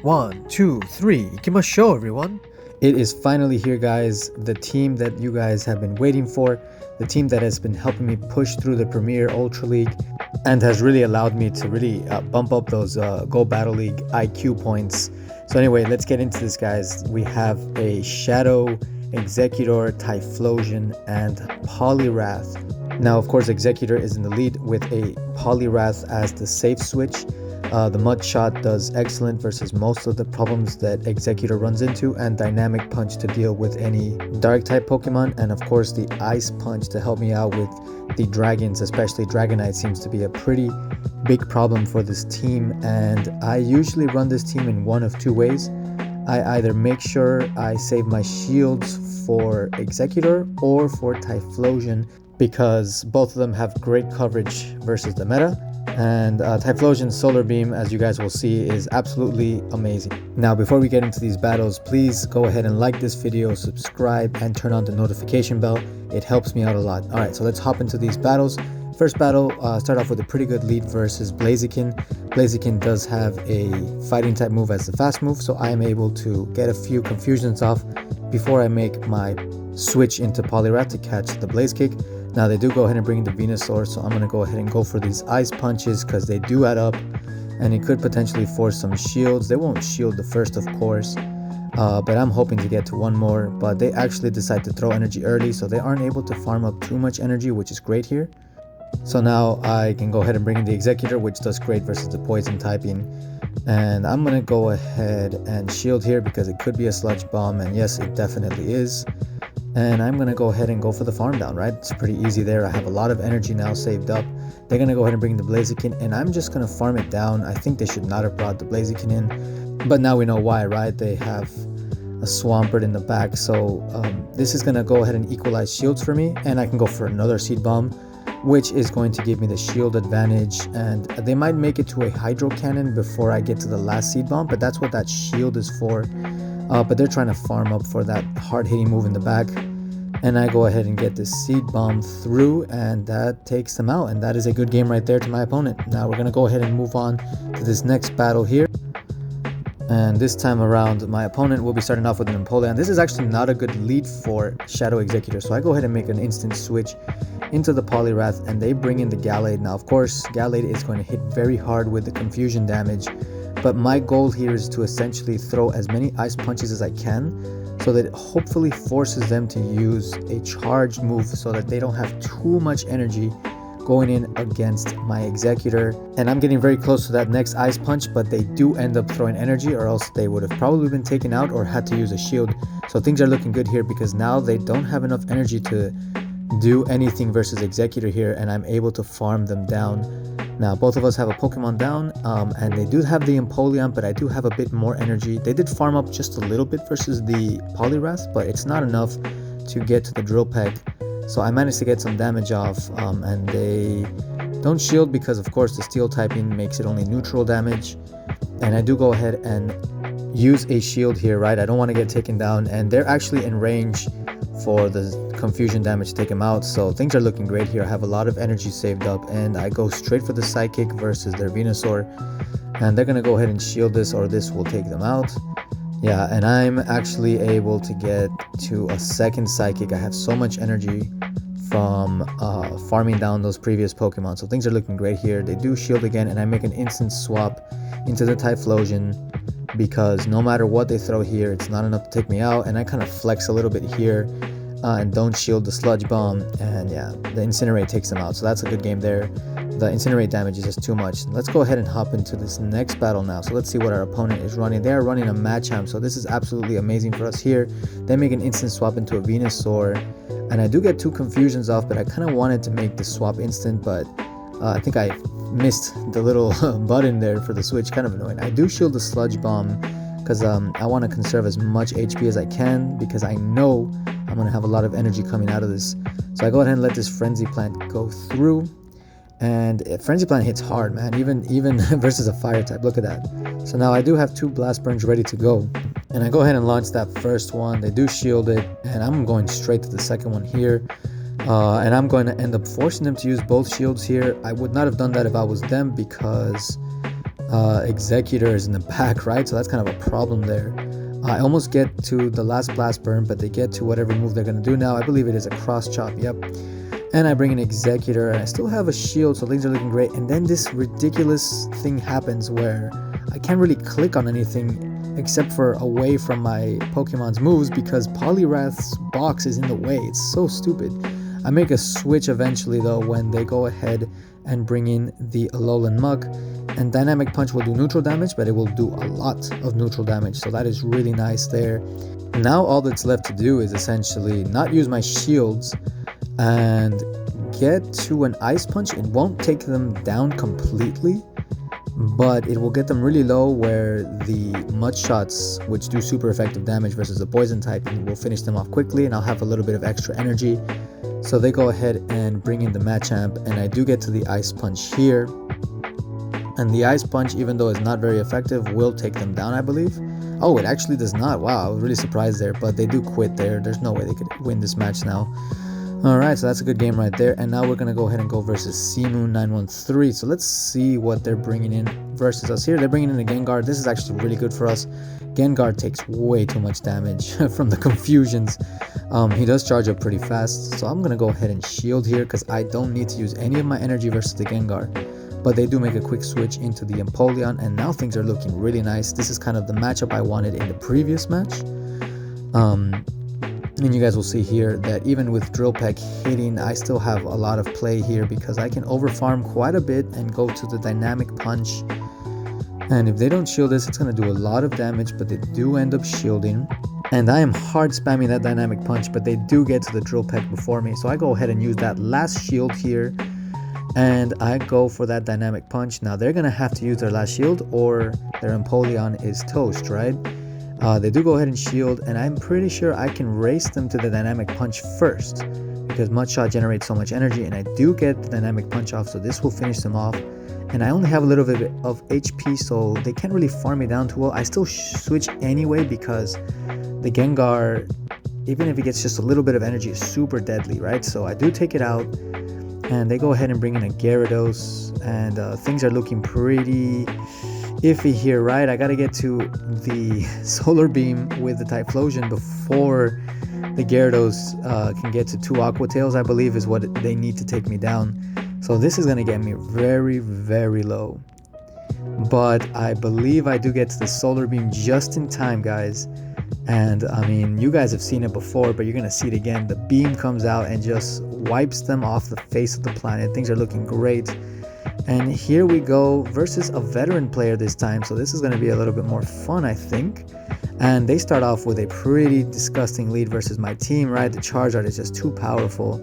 1, 2, 3, Ikimasho everyone! It is finally here, guys. The team that you guys have been waiting for. The team that has been helping me push through the Premier Ultra League and has really allowed me to really bump up those Go Battle League IQ points. So anyway, let's get into this, guys. We have a Shadow, Exeggutor, Typhlosion, and Poliwrath. Now, of course, Exeggutor is in the lead with a Poliwrath as the safe switch. The Mud Shot does excellent versus most of the problems that Exeggutor runs into, and Dynamic Punch to deal with any Dark type Pokemon, and of course the Ice Punch to help me out with the Dragons, especially Dragonite seems to be a pretty big problem for this team. And I usually run this team in one of two ways. I either make sure I save my shields for Exeggutor or for Typhlosion, because both of them have great coverage versus the meta. And Typhlosion's Solar Beam, as you guys will see, is absolutely amazing. Now, before we get into these battles, please go ahead and like this video, subscribe, and turn on the notification bell. It helps me out a lot. Alright, so let's hop into these battles. First battle, start off with a pretty good lead versus Blaziken. Blaziken does have a fighting type move as the fast move, so I am able to get a few confusions off before I make my switch into Poliwrath to catch the Blaze Kick. Now they do go ahead and bring in the Venusaur, so I'm going to go ahead and go for these Ice Punches because they do add up and it could potentially force some shields. They won't shield the first, of course, but I'm hoping to get to one more. But they actually decide to throw energy early, so they aren't able to farm up too much energy, which is great here. So now I can go ahead and bring in the Exeggutor, which does great versus the Poison typing. And I'm going to go ahead and shield here because it could be a Sludge Bomb, and yes, it definitely is. And I'm going to go ahead and go for the farm down, right? It's pretty easy there. I have a lot of energy now saved up. They're going to go ahead and bring the Blaziken, and I'm just going to farm it down. I think they should not have brought the Blaziken in, but now we know why, right? They have a Swampert in the back, so this is going to go ahead and equalize shields for me, and I can go for another Seed Bomb, which is going to give me the shield advantage. And they might make it to a Hydro Cannon before I get to the last Seed Bomb, but that's what that shield is for. But they're trying to farm up for that hard-hitting move in the back. And I go ahead and get this Seed Bomb through, and that takes them out. And that is a good game right there to my opponent. Now we're going to go ahead and move on to this next battle here. And this time around, my opponent will be starting off with an Empoleon. This is actually not a good lead for Shadow Exeggutor, so I go ahead and make an instant switch into the Poliwrath, and they bring in the Gallade. Now, of course, Gallade is going to hit very hard with the confusion damage, but my goal here is to essentially throw as many Ice Punches as I can, so that it hopefully forces them to use a charged move so that they don't have too much energy going in against my Exeggutor. And I'm getting very close to that next Ice Punch, but they do end up throwing energy, or else they would have probably been taken out or had to use a shield. So things are looking good here because now they don't have enough energy to do anything versus Exeggutor here, and I'm able to farm them down. Now both of us have a Pokemon down, and they do have the Empoleon, but I do have a bit more energy. They did farm up just a little bit versus the Poliwrath, but it's not enough to get to the Drill Peck. So I managed to get some damage off, and they don't shield because of course the Steel typing makes it only neutral damage. And I do go ahead and use a shield here, right? I don't want to get taken down, and they're actually in range for the confusion damage to take him out. So things are looking great here. I have a lot of energy saved up, and I go straight for the Psychic versus their Venusaur, and they're going to go ahead and shield this, or this will take them out. Yeah, and I'm actually able to get to a second Psychic. I have so much energy from farming down those previous Pokemon. So things are looking great here. They do shield again, and I make an instant swap into the Typhlosion because no matter what they throw here, it's not enough to take me out. And I kind of flex a little bit here and don't shield the Sludge Bomb. And yeah, the Incinerate takes them out. So that's a good game there. The Incinerate damage is just too much. Let's go ahead and hop into this next battle now. So let's see what our opponent is running. They are running a Machamp, so this is absolutely amazing for us here. They make an instant swap into a Venusaur, and I do get two confusions off, but I kind of wanted to make the swap instant, but I think I missed the little button there for the switch. Kind of annoying. I do shield the Sludge Bomb because I want to conserve as much HP as I can, because I know I'm going to have a lot of energy coming out of this. So I go ahead and let this Frenzy Plant go through. And Frenzy Plant hits hard, man, even versus a Fire type. Look at that. So now I do have two Blast Burns ready to go, and I go ahead and launch that first one. They do shield it, and I'm going straight to the second one here. And I'm going to end up forcing them to use both shields here. I would not have done that if I was them, because Exeggutor is in the back, right? So that's kind of a problem there. I almost get to the last blast burn, but they get to whatever move they're going to do now. I believe it is a cross chop, yep. And I bring an Exeggutor, and I still have a shield, so things are looking great. And then this ridiculous thing happens where I can't really click on anything except for away from my Pokemon's moves because Poliwrath's box is in the way. It's so stupid. I make a switch eventually though when they go ahead and bring in the Alolan Muk, and Dynamic Punch will do neutral damage, but it will do a lot of neutral damage, so that is really nice there. Now all that's left to do is essentially not use my shields and get to an Ice Punch. It won't take them down completely, but it will get them really low where the Mud Shots, which do super effective damage versus the Poison type, will finish them off quickly, and I'll have a little bit of extra energy. So they go ahead and bring in the Machamp, and I do get to the Ice Punch here. And the Ice Punch, even though it's not very effective, will take them down, I believe. Oh, it actually does not. Wow, I was really surprised there, but they do quit there. There's no way they could win this match now. Alright, so that's a good game right there. And now we're going to go ahead and go versus Seamoon913. So let's see what they're bringing in versus us here. They're bringing in a Gengar. This is actually really good for us. Gengar takes way too much damage from the confusions. He does charge up pretty fast. So I'm going to go ahead and shield here because I don't need to use any of my energy versus the Gengar. But they do make a quick switch into the Empoleon, and now things are looking really nice. This is kind of the matchup I wanted in the previous match. And you guys will see here that even with Drill Peck hitting, I still have a lot of play here because I can overfarm quite a bit and go to the Dynamic Punch. And if they don't shield this, it's going to do a lot of damage, but they do end up shielding. And I am hard spamming that Dynamic Punch, but they do get to the Drill Peck before me. So I go ahead and use that last shield here. And I go for that Dynamic Punch. Now they're going to have to use their last shield or their Empoleon is toast, right? They do go ahead and shield, and I'm pretty sure I can race them to the Dynamic Punch first because Mud Shot generates so much energy, and I do get the Dynamic Punch off, so this will finish them off. And I only have a little bit of HP, so they can't really farm me down too well. I still switch anyway because the Gengar, even if it gets just a little bit of energy, is super deadly, right? So I do take it out. And they go ahead and bring in a Gyarados, and things are looking pretty iffy here, right? I gotta get to the Solar Beam with the Typhlosion before the Gyarados can get to 2 Aqua Tails, I believe is what they need to take me down. So this is gonna get me very, very low. But I believe I do get to the Solar Beam just in time, guys. And I mean, you guys have seen it before, but you're gonna see it again. The beam comes out and just wipes them off the face of the planet. Things are looking great. And here we go versus a veteran player this time, so this is going to be a little bit more fun, I think. And they start off with a pretty disgusting lead versus my team, right? The Charizard is just too powerful.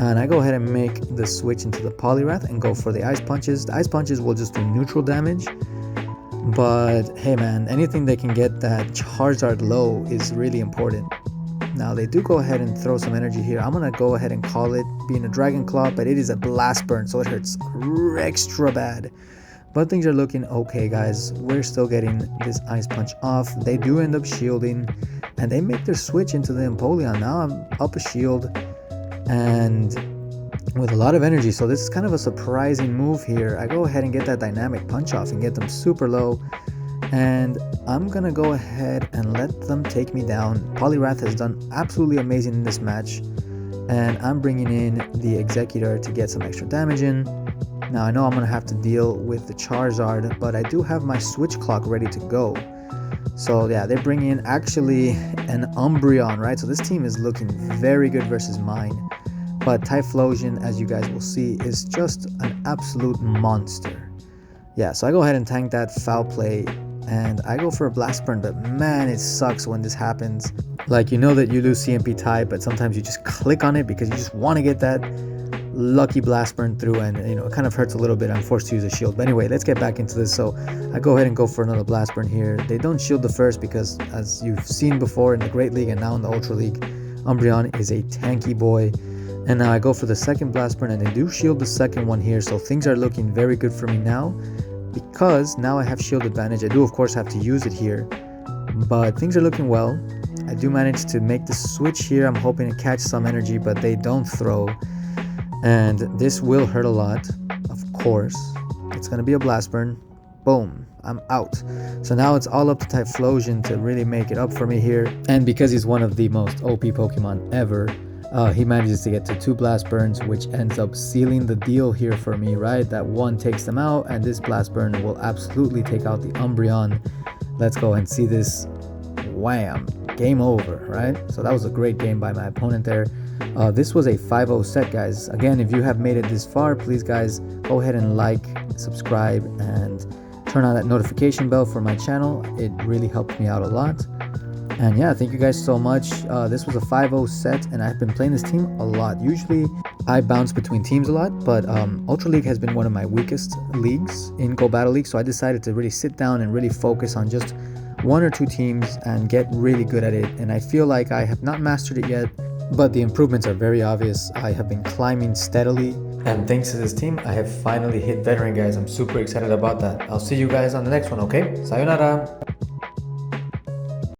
And I go ahead and make the switch into the Poliwrath and go for the Ice Punches. The Ice Punches will just do neutral damage. But hey man, anything they can get that Charizard low is really important. Now they do go ahead and throw some energy here. I'm going to go ahead and call it being a Dragon Claw, but it is a Blast Burn, so it hurts extra bad. But things are looking okay, guys. We're still getting this Ice Punch off. They do end up shielding, and they make their switch into the Empoleon. Now I'm up a shield and with a lot of energy, so this is kind of a surprising move here. I go ahead and get that Dynamic Punch off and get them super low. And I'm gonna go ahead and let them take me down. Poliwrath has done absolutely amazing in this match, and I'm bringing in the Exeggutor to get some extra damage in. Now I know I'm gonna have to deal with the Charizard, but I do have my switch clock ready to go. So yeah, they're bringing in actually an Umbreon, right? So this team is looking very good versus mine. But Typhlosion, as you guys will see, is just an absolute monster. Yeah, so I go ahead and tank that foul play. And I go for a Blast Burn, but man, it sucks when this happens. Like, you know that you lose CMP type, but sometimes you just click on it because you just want to get that lucky Blast Burn through, and you know, it kind of hurts a little bit. I'm forced to use a shield. But anyway, let's get back into this. So I go ahead and go for another Blast Burn here. They don't shield the first because, as you've seen before in the Great League and now in the Ultra League, Umbreon is a tanky boy. And now I go for the second Blast Burn, and they do shield the second one here. So things are looking very good for me now, because now I have shield advantage. I do of course have to use it here, but things are looking well. I do manage to make the switch here. I'm hoping to catch some energy, but they don't throw, and this will hurt a lot. Of course, it's going to be a Blast Burn. Boom, I'm out. So now it's all up to Typhlosion to really make it up for me here. And because he's one of the most OP Pokemon ever, he manages to get to 2 Blast Burns, which ends up sealing the deal here for me, right? That one takes them out, and this Blast Burn will absolutely take out the Umbreon. Let's go and see this. Wham! Game over, right? So that was a great game by my opponent there. This was a 5-0 set, guys. Again, if you have made it this far, please, guys, go ahead and like, subscribe, and turn on that notification bell for my channel. It really helped me out a lot. And yeah, thank you guys so much. This was a 5-0 set, and I've been playing this team a lot. Usually, I bounce between teams a lot, but Ultra League has been one of my weakest leagues in Go Battle League, so I decided to really sit down and really focus on just 1 or 2 teams and get really good at it. And I feel like I have not mastered it yet, but the improvements are very obvious. I have been climbing steadily, and thanks to this team, I have finally hit Veteran, guys. I'm super excited about that. I'll see you guys on the next one, okay? Sayonara!